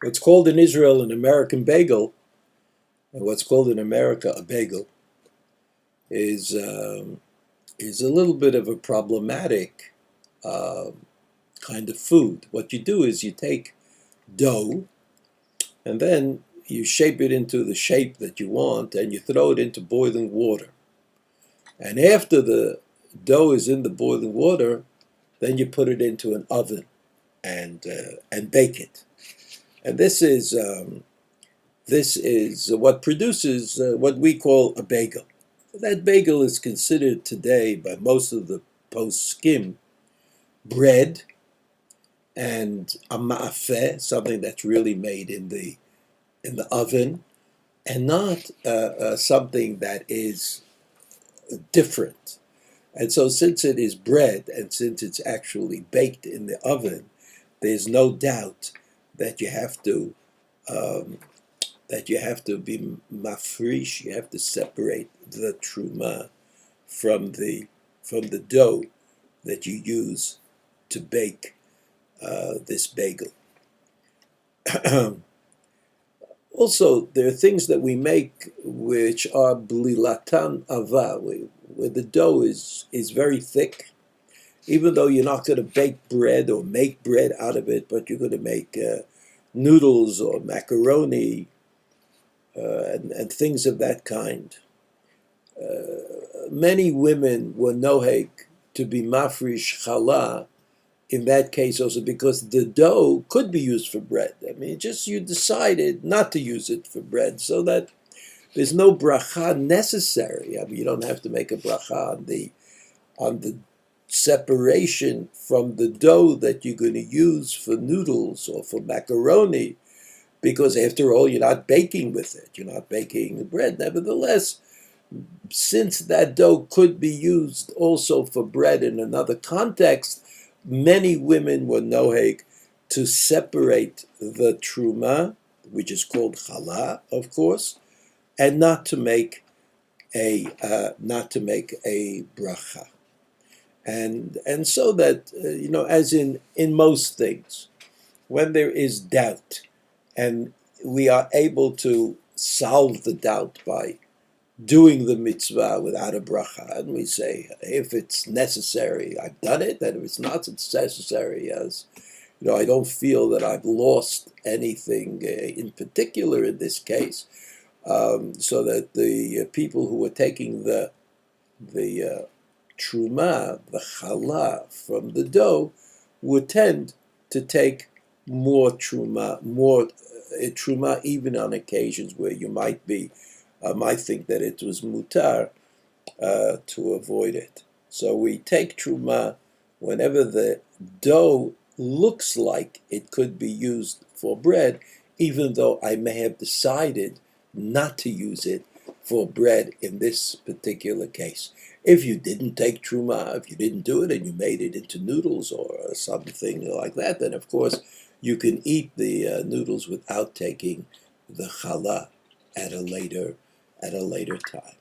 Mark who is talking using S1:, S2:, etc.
S1: What's called in Israel an American bagel, and what's called in America a bagel, is a little bit of a problematic kind of food. What you do is you take dough, and then you shape it into the shape that you want, and you throw it into boiling water. And after the dough is in the boiling water, then you put it into an oven and bake it. And this is what produces what we call a bagel. That bagel is considered today by most of the post-skim bread and a ma'afeh, something that's really made in the oven, and not something that is different. And so since it is bread and since it's actually baked in the oven, there's no doubt that you have to be mafrish. You have to separate the truma from the dough that you use to bake this bagel. Also, there are things that we make which are blilatan ava, where the dough is very thick, even though you're not going to bake bread or make bread out of it, but you're going to make noodles or macaroni and things of that kind. Many women were nohek to be mafrish challah in that case also because the dough could be used for bread. I mean, just you decided not to use it for bread so that there's no bracha necessary. I mean, you don't have to make a bracha on the separation from the dough that you're going to use for noodles or for macaroni, because after all, you're not baking with it. You're not baking bread. Nevertheless, since that dough could be used also for bread in another context, many women were noheg to separate the truma, which is called challah, of course, and not to make a bracha. And so that as in most things, when there is doubt, and we are able to solve the doubt by doing the mitzvah without a bracha, and we say, if it's necessary, I've done it, and if it's not necessary, as I don't feel that I've lost anything in particular in this case, so that the people who are taking the truma, the challah from the dough, would tend to take more truma, even on occasions where you might think that it was mutar to avoid it. So we take truma whenever the dough looks like it could be used for bread, even though I may have decided not to use it for bread in this particular case. If you didn't take truma, if you didn't do it and you made it into noodles or something like that, then of course you can eat the noodles without taking the challah at a later time.